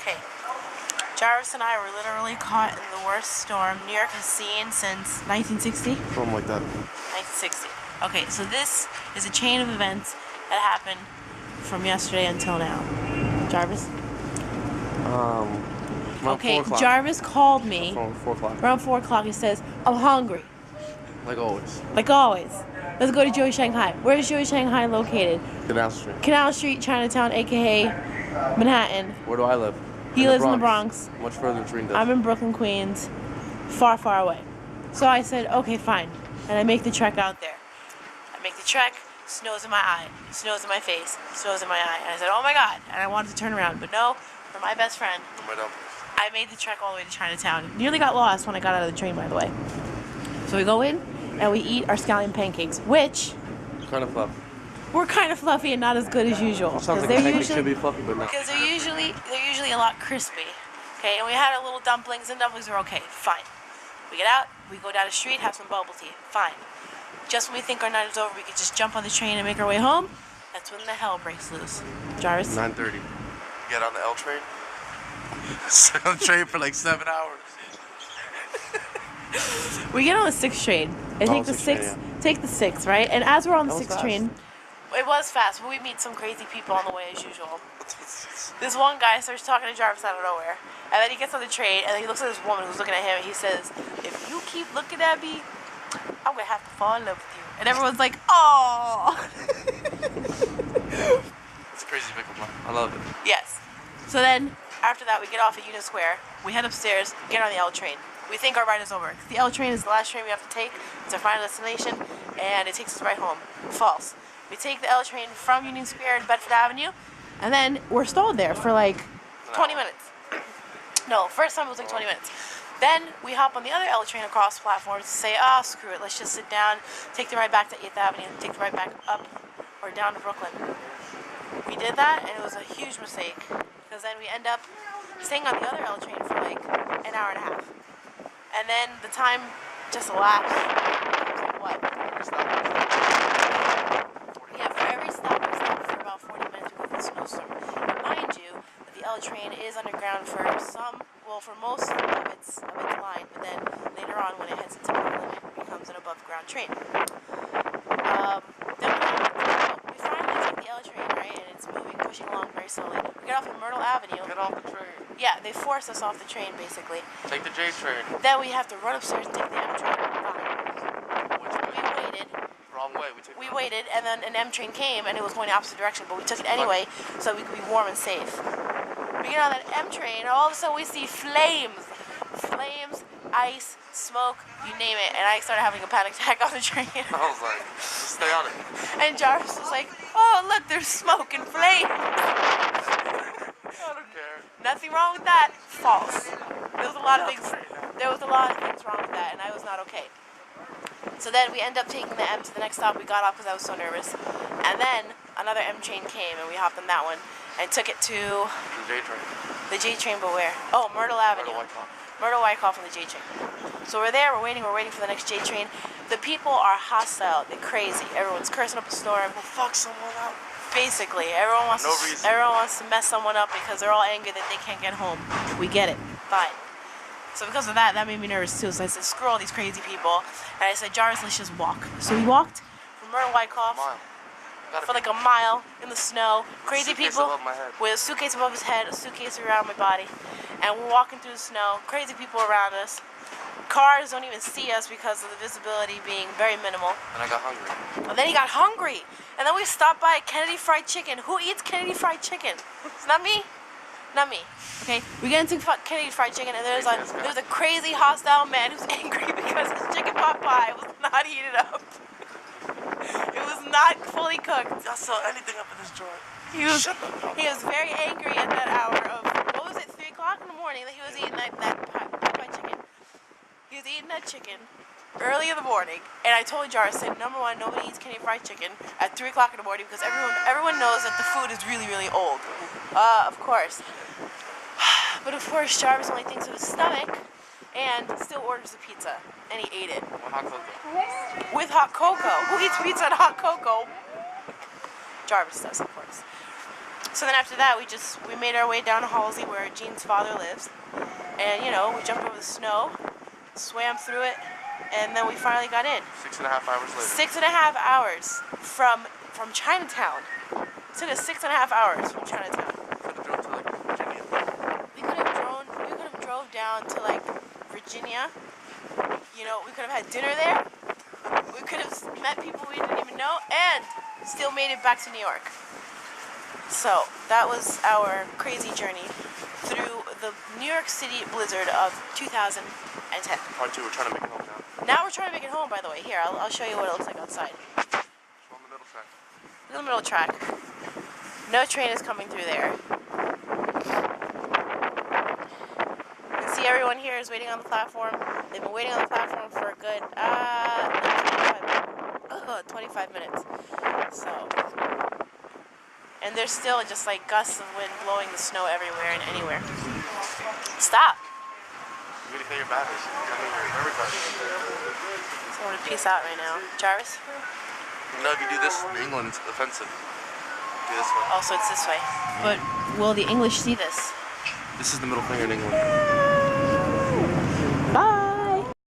Okay. Jarvis and I were literally caught in the worst storm New York has seen since 1960? Something like that. 1960. Okay, so this is a chain of events that happened from yesterday until now. Jarvis? Okay, Jarvis called me. Around 4 o'clock. Around 4 o'clock, he says, I'm hungry. Like always. Like always. Let's go to Joey Shanghai. Where is Joey Shanghai located? Canal Street. Canal Street, Chinatown, aka Manhattan. Where do I live? He lives in the Bronx. Much further than Trina does. I'm in Brooklyn, Queens. Far, far away. So I said, okay, fine. And I make the trek out there. I make the trek, snow's in my eye, snow's in my face, snow's in my eye. And I said, oh my God. And I wanted to turn around. But no, for my best friend, I made the trek all the way to Chinatown. Nearly got lost when I got out of the train, by the way. So we go in and we eat our scallion pancakes, which Kind of fluffy. were kind of fluffy and not as good as usual. Sounds like pancakes should be fluffy, but not. Because they're usually a lot crispy. Okay, and we had our little dumplings, and dumplings are okay, fine. We get out, we go down the street, have some bubble tea, fine. Just when we think our night is over, we could just jump on the train and make our way home. That's when the hell breaks loose. Jarvis? 9:30. Get on the L train. Sit on the train for like 7 hours. We get on the 6th train. I take the 6th, take the 6th, right? And as we're on the 6th train, it was fast, but we meet some crazy people on the way as usual. This one guy starts talking to Jarvis out of nowhere, and then he gets on the train, and then he looks at this woman who's looking at him, and he says, if you keep looking at me, I'm gonna have to fall in love with you. And everyone's like, oh. It's a crazy pickup line. I love it. Yes. So then, after that, we get off at Union Square, we head upstairs, get on the L train. We think our ride is over. The L train is the last train we have to take. It's our final destination, and it takes us right home. False. We take the L train from Union Square to Bedford Avenue, and then we're stalled there for like 20 minutes. No, first time it was like 20 minutes. Then we hop on the other L train across platforms to say, oh, screw it, let's just sit down, take the ride back to 8th Avenue, and take the ride back up or down to Brooklyn. We did that, and it was a huge mistake, because then we end up staying on the other L train for like an hour and a half. And then the time just elapsed. What? Yeah, for every stop we stopped for about 40 minutes because of the snowstorm. And mind you, that the L train is underground for most of its line, but then later on when it heads into Brooklyn, it becomes an above ground train. Then we finally take the L train, right, and it's pushing along very slowly. We get off at Myrtle Avenue. Get off the train. Yeah, they force us off the train, basically. Take the J train. Then we have to run upstairs and take the M train. Which way? We waited. Wrong way. We waited, and then an M train came, and it was going the opposite direction, but we took it anyway so we could be warm and safe. We get on that M train, and all of a sudden we see flames. Flames, ice, smoke, you name it. And I started having a panic attack on the train. I was like, just stay on it. And Jarvis was like, oh, look, there's smoke and flames. I don't care. Nothing wrong with that. False. There was a lot of things wrong with that, and I was not okay. So then we end up taking the M to the next stop. We got off because I was so nervous. And then another M train came, and we hopped on that one and took it to the J train. The J train, but where? Oh, Myrtle Avenue. Myrtle Wyckoff on the J train. So we're there, we're waiting for the next J train. The people are hostile, they're crazy. Everyone's cursing up a storm. We'll fuck someone up. Basically, everyone wants to mess someone up because they're all angry that they can't get home. We get it. Fine. So because of that made me nervous too. So I said, screw all these crazy people. And I said, Jarvis, let's just walk. So we walked from Myrtle Wyckoff for like a mile in the snow. Crazy people with a suitcase above his head, a suitcase around my body. And we're walking through the snow. Crazy people around us. Cars don't even see us because of the visibility being very minimal. And I got hungry. And then he got hungry. And then we stopped by Kennedy Fried Chicken. Who eats Kennedy Fried Chicken? It's not me. Not me. Okay? We get into Kennedy Fried Chicken, and there's a crazy hostile man who's angry because his chicken pot pie was not heated up. It was not fully cooked. I saw anything up in this joint. He was very angry at that hour of, what was it, 3 o'clock in the morning that he was eating that pie chicken. He was eating that chicken early in the morning, and I told Jarvis, I said, number one, nobody eats Kennedy Fried Chicken at 3 o'clock in the morning because everyone knows that the food is really, really old. Of course. But of course, Jarvis only thinks of his stomach and still orders the pizza, and he ate it. With hot cocoa. With hot cocoa. Who eats pizza and hot cocoa? Jarvis does, of course. So then after that, we made our way down to Halsey where Jean's father lives. And, you know, we jumped over the snow, swam through it, and then we finally got in. 6.5 hours later. 6.5 hours from Chinatown. It took us 6.5 hours from Chinatown. We could have drove to like Virginia. We could have drove down to like Virginia. You know, we could have had dinner there. We could have met people we didn't even know and still made it back to New York. So that was our crazy journey through the New York City Blizzard of 2010. Part 2, we're trying to make it home now. Now we're trying to make it home, by the way. Here, I'll show you what it looks like outside. We're on the middle track. In the middle track. No train is coming through there. You can see everyone here is waiting on the platform. They've been waiting on the platform for a good 25 minutes. So, and there's still just like gusts of wind blowing the snow everywhere and anywhere. Stop. You gotta get your batteries. Everybody. So I want to peace out right now. Jarvis? You know, if you do this in England, it's offensive. Do this one. Also, it's this way. But will the English see this? This is the middle finger in England.